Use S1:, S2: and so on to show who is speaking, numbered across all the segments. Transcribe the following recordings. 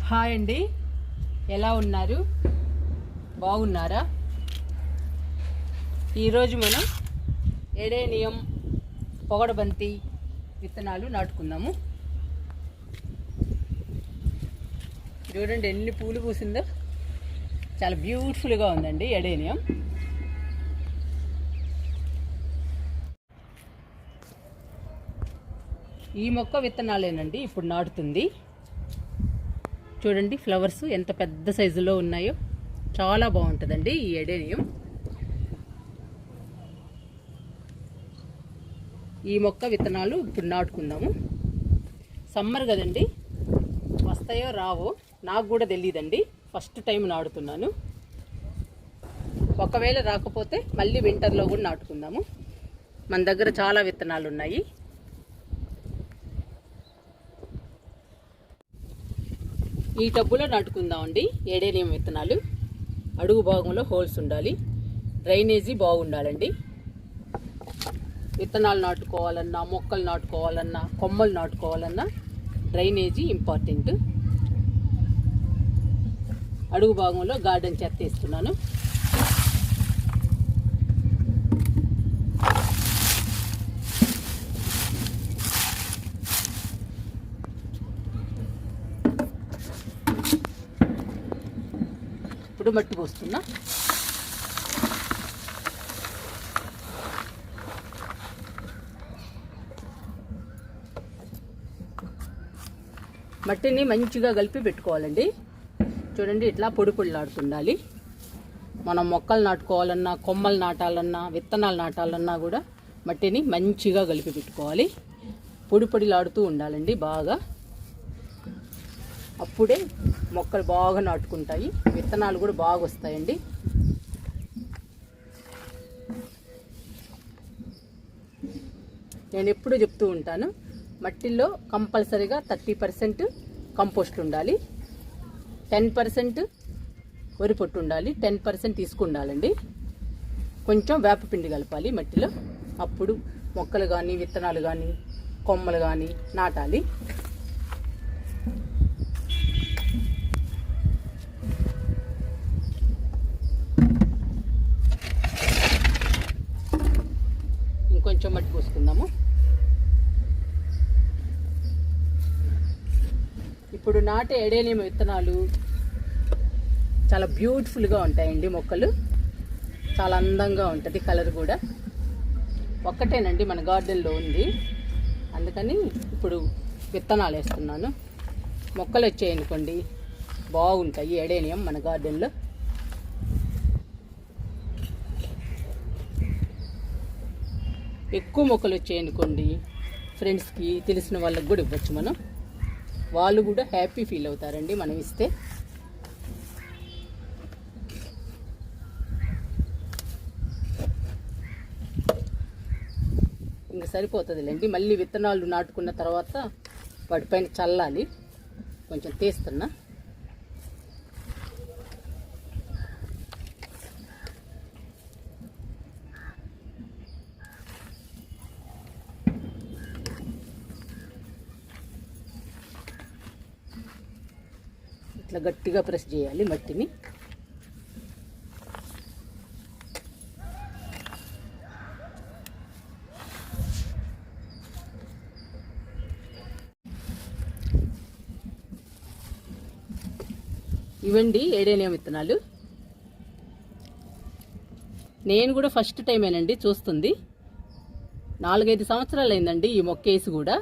S1: Hi అండి, ఎలా ఉన్నారు? బాగున్నారా? ఈరోజు మనం ఎడేనియం పొగడబంతి విత్తనాలు నాటుకుందాము. చూడండి ఎన్ని పూలు పూసిందో, చాలా బ్యూటిఫుల్గా ఉందండి ఎడేనియం. ఈ మొక్క విత్తనాలేనండి ఇప్పుడు నాటుతుంది. చూడండి ఫ్లవర్స్ ఎంత పెద్ద సైజులో ఉన్నాయో, చాలా బాగుంటుందండి ఈ ఎడేనియం. ఈ మొక్క విత్తనాలు ఇప్పుడు నాటుకుందాము. సమ్మర్ కదండి, వస్తాయో రావో నాకు కూడా తెలియదండి, ఫస్ట్ టైం నాటుతున్నాను. ఒకవేళ రాకపోతే మళ్ళీ వింటర్లో కూడా నాటుకుందాము. మన దగ్గర చాలా విత్తనాలు ఉన్నాయి. ఈ టబ్బులో నాటుకుందామండి ఎడేనియం విత్తనాలు. అడుగు భాగంలో హోల్స్ ఉండాలి, డ్రైనేజీ బాగుండాలండి. విత్తనాలు నాటుకోవాలన్నా, మొక్కలు నాటుకోవాలన్నా, కొమ్మలు నాటుకోవాలన్నా డ్రైనేజీ ఇంపార్టెంట్. అడుగు భాగంలో గార్డెన్ చెత్త వేస్తున్నాను. ఇప్పుడు మట్టి పోస్తున్నా. మట్టిని మంచిగా కలిపి పెట్టుకోవాలండి. చూడండి ఇట్లా పొడి పొడిలాడుతుండాలి. మనం మొక్కలు నాటుకోవాలన్నా, కొమ్మలు నాటాలన్నా, విత్తనాలు నాటాలన్నా కూడా మట్టిని మంచిగా కలిపి పెట్టుకోవాలి. పొడి పొడిలాడుతూ ఉండాలండి బాగా. అప్పుడే మొక్కలు బాగా నాటుకుంటాయి, విత్తనాలు కూడా బాగా వస్తాయండి. నేను ఎప్పుడూ చెప్తూ ఉంటాను, మట్టిలో కంపల్సరీగా 30% కంపోస్ట్ ఉండాలి, 10% వరి పొట్టు ఉండాలి, 10% ఇసుక ఉండాలండి. కొంచెం వేపపిండి కలపాలి మట్టిలో. అప్పుడు మొక్కలు కానీ, విత్తనాలు కానీ, కొమ్మలు కానీ నాటాలి. ఇంకొంచెం మట్టి పోసుకుందాము. ఇప్పుడు నాటే ఎడేనియం విత్తనాలు చాలా బ్యూటిఫుల్గా ఉంటాయండి. మొక్కలు చాలా అందంగా ఉంటుంది, కలర్ కూడా. ఒక్కటేనండి మన గార్డెన్లో ఉంది, అందుకని ఇప్పుడు విత్తనాలు వేస్తున్నాను. మొక్కలు వచ్చాయనుకోండి బాగుంటాయి ఎడేనియం మన గార్డెన్లో. ఎక్కువ మొక్కలు వచ్చాయనుకోండి ఫ్రెండ్స్కి, తెలిసిన వాళ్ళకి కూడా ఇవ్వచ్చు మనం. వాళ్ళు కూడా హ్యాపీ ఫీల్ అవుతారండి మనం ఇస్తే. ఇంకా సరిపోతుందిలేండి. మళ్ళీ విత్తనాలు నాటుకున్న తర్వాత వాటిపైన చల్లాలి. కొంచెం తీస్తున్నా. ఇట్లా గట్టిగా ప్రెస్ చేయాలి మట్టిని. ఇవండి ఎడేనియం విత్తనాలు. నేను కూడా ఫస్ట్ టైమేనండి చూస్తుంది. 4-5 సంవత్సరాలు అయిందండి ఈ మొక్క వేసి కూడా,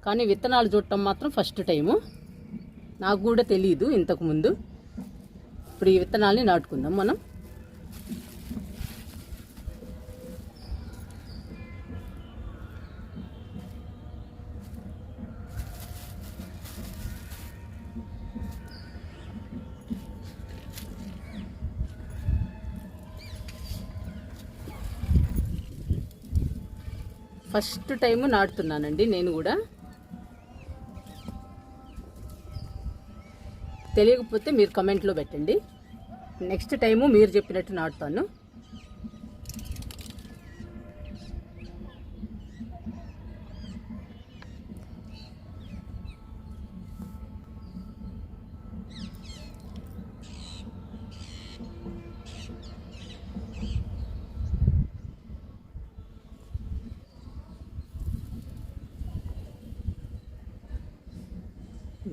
S1: కానీ విత్తనాలు చూడటం మాత్రం ఫస్ట్ టైము. నాకు కూడా తెలియదు ఇంతకుముందు. ఇప్పుడు ఈ విత్తనాల్ని నాటుకుందాం మనం. ఫస్ట్ టైము నాటుతున్నానండి నేను కూడా. తెలియకపోతే మీరు కమెంట్లో పెట్టండి, నెక్స్ట్ టైము మీరు చెప్పినట్టు నాటుతాను.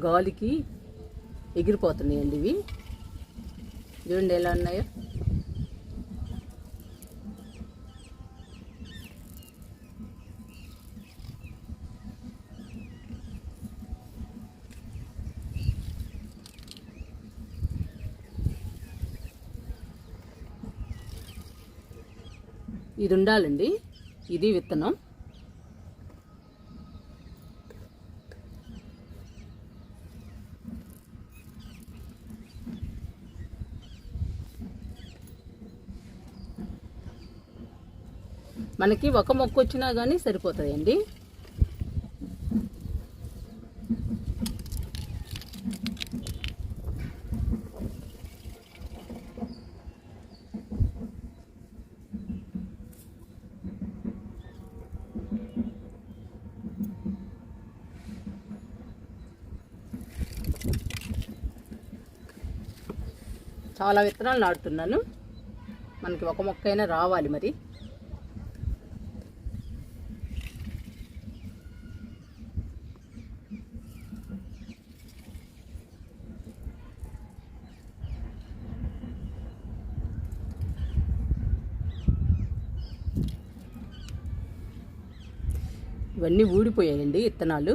S1: గాలికి ఎగిరిపోతున్నాయండి ఇవి. చూడండి ఎలా ఉన్నాయో. ఇది ఉండాలండి, ఇది విత్తనం. మనకి ఒక మొక్క వచ్చినా కానీ సరిపోతాయండి. చాలా విత్తనాలు నాటుతున్నాను, మనకి ఒక మొక్క అయినా రావాలి మరి. ఇవన్నీ ఊడిపోయాయండి విత్తనాలు.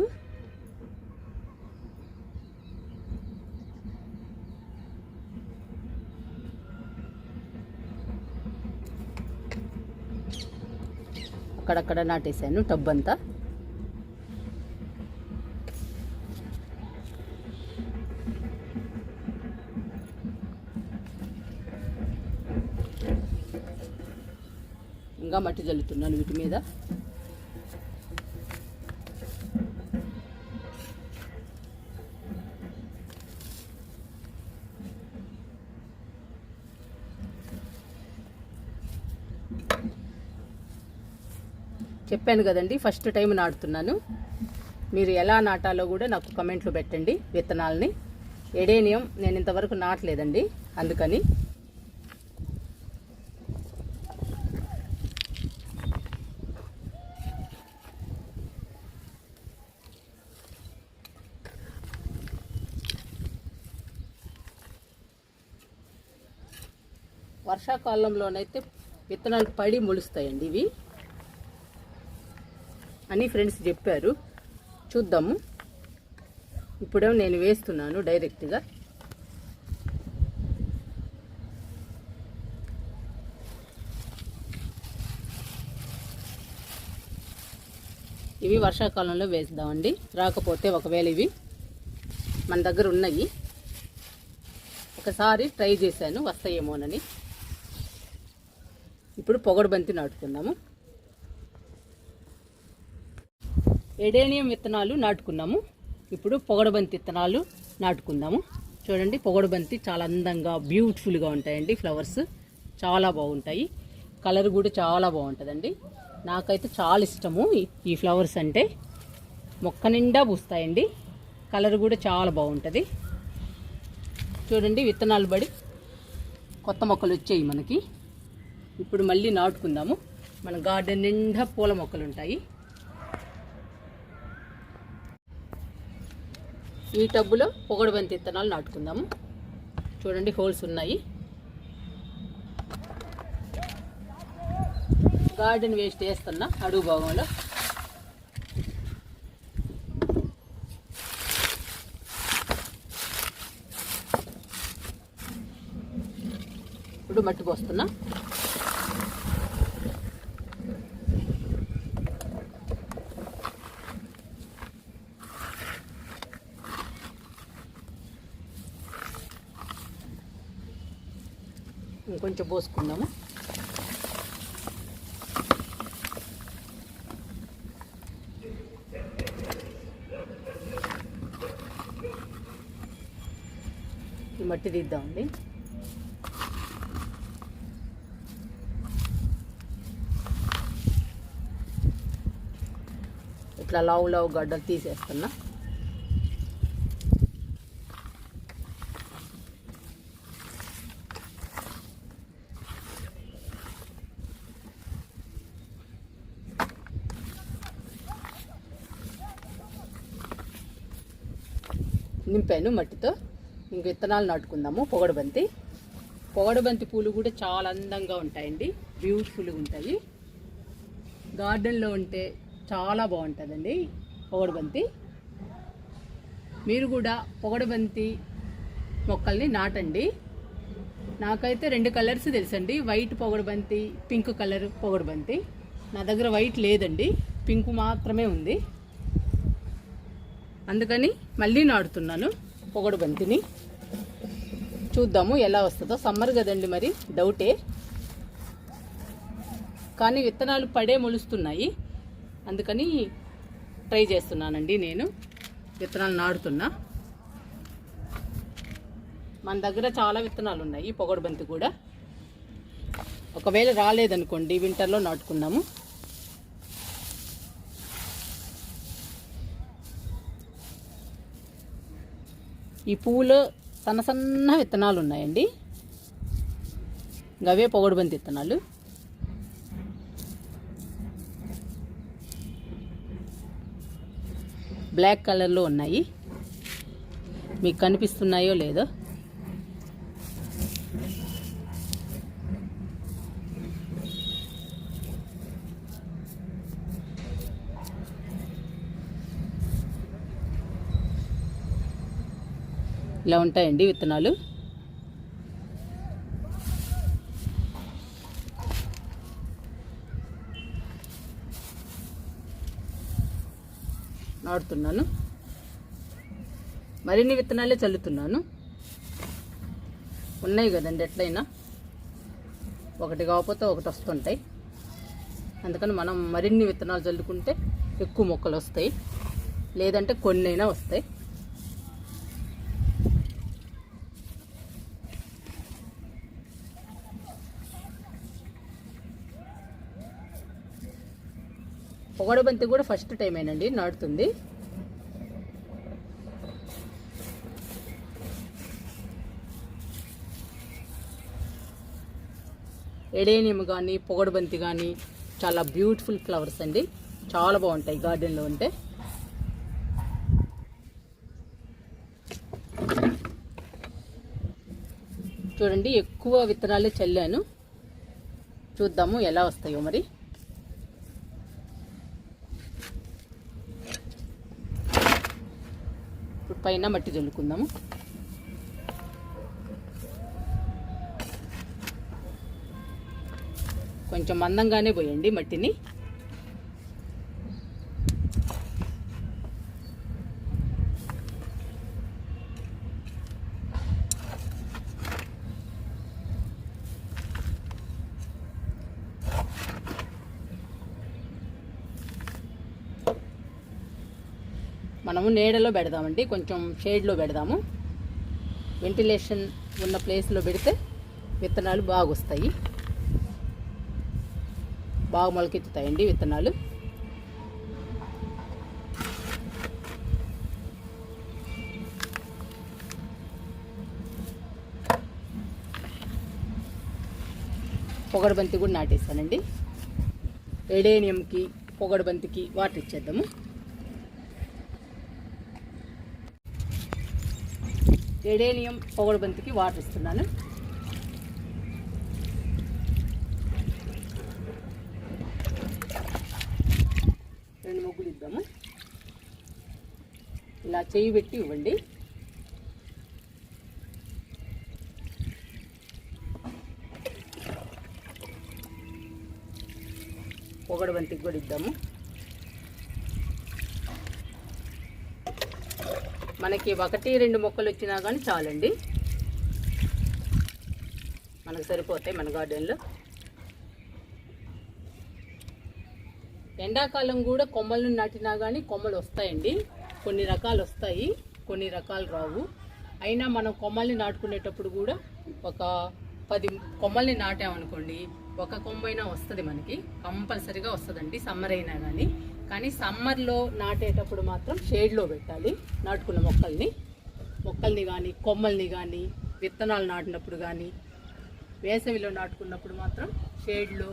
S1: అక్కడక్కడ నాటేశాను టబ్ అంతా. ఇంకా మట్టి చల్లుతున్నాను వీటి మీద. చెప్పాను కదండి, ఫస్ట్ టైం నాటుతున్నాను. మీరు ఎలా నాటాలో కూడా నాకు కమెంట్లో పెట్టండి విత్తనాలని. ఎడేనియం నేను ఇంతవరకు నాటలేదండి, అందుకని. వర్షాకాలంలోనైతే విత్తనాలు పడి మొలుస్తాయండి ఇవి అని ఫ్రెండ్స్ చెప్పారు. చూద్దాము. ఇప్పుడేమో నేను వేస్తున్నాను డైరెక్ట్గా. ఇవి వర్షాకాలంలో వేద్దామండి. రాకపోతే ఒకవేళ ఇవి మన దగ్గర ఉన్నాయి, ఒకసారి ట్రై చేశాను వస్తాయేమోనని. ఇప్పుడు పొగడు బంతి నాటుకుందాము. ఎడేనియం విత్తనాలు నాటుకున్నాము. ఇప్పుడు పొగడబంతి విత్తనాలు నాటుకుందాము. చూడండి, పొగడబంతి చాలా అందంగా బ్యూటిఫుల్గా ఉంటాయండి. ఫ్లవర్స్ చాలా బాగుంటాయి, కలర్ కూడా చాలా బాగుంటుందండి. నాకైతే చాలా ఇష్టము ఈ ఫ్లవర్స్ అంటే. మొక్క నిండా పూస్తాయండి, కలర్ కూడా చాలా బాగుంటుంది. చూడండి, విత్తనాలు పడి కొత్త మొక్కలు వచ్చాయి మనకి. ఇప్పుడు మళ్ళీ నాటుకుందాము. మన గార్డెన్ నిండా పూల మొక్కలు ఉంటాయి. ఈ టబ్బులో పొగడబంతి విత్తనాలు నాటుకుందాము. చూడండి, హోల్స్ ఉన్నాయి. గార్డెన్ వేస్ట్ వేస్తున్నా అడుగు భాగంలో. ఇప్పుడు మట్టి పోస్తున్నా. ఇంకొంచెం పోసుకుందాము. ఈ మట్టి తీద్దామండి. ఇట్లా లావు గడ్డలు తీసేస్తున్నా. నింపాను మట్టితో. ఇంక విత్తనాలు నాటుకుందాము. పొగడబంతి పూలు కూడా చాలా అందంగా ఉంటాయండి, బ్యూటిఫుల్గా ఉంటాయి. గార్డెన్లో ఉంటే చాలా బాగుంటుందండి పొగడబంతి. మీరు కూడా పొగడబంతి మొక్కల్ని నాటండి. నాకైతే 2 కలర్స్ తెలుసండి, వైట్ పొగడబంతి, పింక్ కలర్ పొగడబంతి. నా దగ్గర వైట్ లేదండి, పింక్ మాత్రమే ఉంది. అందుకని మళ్ళీ నాటుతున్నాను పొగడబంతిని. చూద్దాము ఎలా వస్తుందో. సమ్మర్ కదండి, మరి డౌటే. కానీ విత్తనాలు పడే మొలుస్తున్నాయి, అందుకని ట్రై చేస్తున్నానండి. నేను విత్తనాలు నాటుతున్నా. మన దగ్గర చాలా విత్తనాలు ఉన్నాయి పొగడబంతి కూడా. ఒకవేళ రాలేదనుకోండి వింటర్లో నాటుకుందాము. ఈ పువ్వులో సన్న విత్తనాలు ఉన్నాయండి, అవే పొగడబంతి విత్తనాలు. బ్లాక్ కలర్లో ఉన్నాయి, మీకు కనిపిస్తున్నాయో లేదో. ఇలా ఉంటాయండి విత్తనాలు. నాటుతున్నాను, మరిన్ని విత్తనాలే చల్లుతున్నాను. ఉన్నాయి కదండి, ఎట్లయినా ఒకటి కాకపోతే ఒకటి వస్తుంటాయి. అందుకని మనం మరిన్ని విత్తనాలు చల్లుకుంటే ఎక్కువ మొక్కలు వస్తాయి, లేదంటే కొన్నైనా వస్తాయి. పొగడబంతి కూడా ఫస్ట్ టైం ఏనండి నాటుతుంది. ఎడేనియం కానీ పొగడబంతి కానీ చాలా బ్యూటిఫుల్ ఫ్లవర్స్ అండి, చాలా బాగుంటాయి గార్డెన్లో ఉంటే. చూడండి, ఎక్కువ విత్తనాలే చల్లాను. చూద్దాము ఎలా వస్తాయో మరి. ఇప్పుడు పైన మట్టి చల్లుకుందాము. కొంచెం మందంగానే పోయండి మట్టిని. మనము నీడలో పెడదామండి, కొంచెం షేడ్లో పెడదాము. వెంటిలేషన్ ఉన్న ప్లేస్లో పెడితే విత్తనాలు బాగా వస్తాయి, బాగా మొలకెత్తుతాయండి విత్తనాలు. పొగడబంతి కూడా నాటేస్తానండి. ఎడేనియంకి పొగడబంతికి వాటర్ ఇచ్చేద్దాము. ఎడేనియం పొగడబంతికి వాటర్ ఇస్తున్నాను. రెండు మొగ్గులు ఇద్దాము. ఇలా చేయి పెట్టి ఇవ్వండి. పొగడబంతికి కూడా ఇద్దాము. మనకి 1-2 మొక్కలు వచ్చినా కానీ చాలండి, మనకు సరిపోతాయి మన గార్డెన్లో. ఎండాకాలం కూడా కొమ్మలను నాటినా కానీ కొమ్మలు వస్తాయండి. కొన్ని రకాలు వస్తాయి, కొన్ని రకాలు రావు. అయినా మనం కొమ్మల్ని నాటుకునేటప్పుడు కూడా ఒక 10 కొమ్మల్ని నాటామనుకోండి, ఒక కొమ్మైనా వస్తుంది, మనకి కంపల్సరీగా వస్తుందండి, సమ్మర్ అయినా కానీ. కానీ సమ్మర్లో నాటేటప్పుడు మాత్రం షేడ్లో పెట్టాలి నాటుకున్న మొక్కల్ని కానీ కొమ్మల్ని కానీ. విత్తనాలు నాటినప్పుడు కానీ వేసవిలో నాటుకున్నప్పుడు మాత్రం షేడ్లో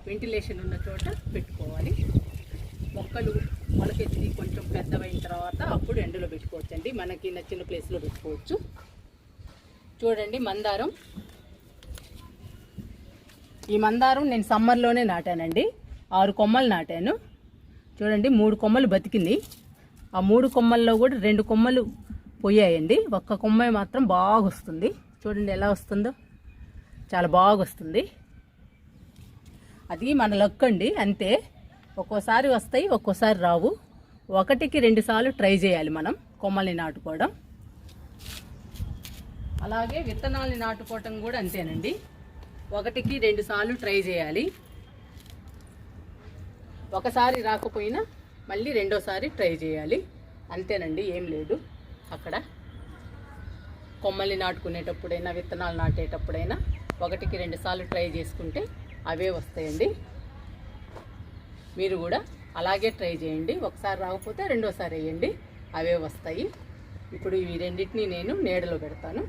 S1: వెంటిలేషన్ ఉన్న చోట పెట్టుకోవాలి. మొక్క మొక్కలు మొలకెత్తి కొంచెం పెద్దవైన తర్వాత అప్పుడు ఎండలో పెట్టుకోవచ్చండి. మనకి నచ్చిన ప్లేస్లో పెట్టుకోవచ్చు. చూడండి మందారం, ఈ మందారం నేను సమ్మర్లోనే నాటానండి. 6 కొమ్మలు నాటాను. చూడండి 3 కొమ్మలు బతికింది. ఆ 3 కొమ్మల్లో కూడా 2 కొమ్మలు పోయాయండి. ఒక్క కొమ్మ మాత్రం బాగా వస్తుంది. చూడండి ఎలా వస్తుందో, చాలా బాగా వస్తుంది. అది మన లక్ అండి, అంతే. ఒక్కోసారి వస్తాయి, ఒక్కోసారి రావు. 1కి 2 సార్లు ట్రై చేయాలి మనం కొమ్మల్ని నాటుకోవడం. అలాగే విత్తనాల్ని నాటుకోవటం కూడా అంతేనండి. 1కి 2 సార్లు ట్రై చేయాలి. ఒకసారి రాకపోయినా మళ్ళీ రెండోసారి ట్రై చేయాలి. అంతేనండి, ఏం లేదు. అక్కడ కొమ్మల్ని నాటుకునేటప్పుడైనా విత్తనాలు నాటేటప్పుడైనా 1కి 2 సార్లు ట్రై చేసుకుంటే అవే వస్తాయండి. మీరు కూడా అలాగే ట్రై చేయండి. ఒకసారి రాకపోతే రెండోసారి వేయండి, అవే వస్తాయి. ఇప్పుడు ఇవి రెండింటిని నేను నీడలో పెడతాను.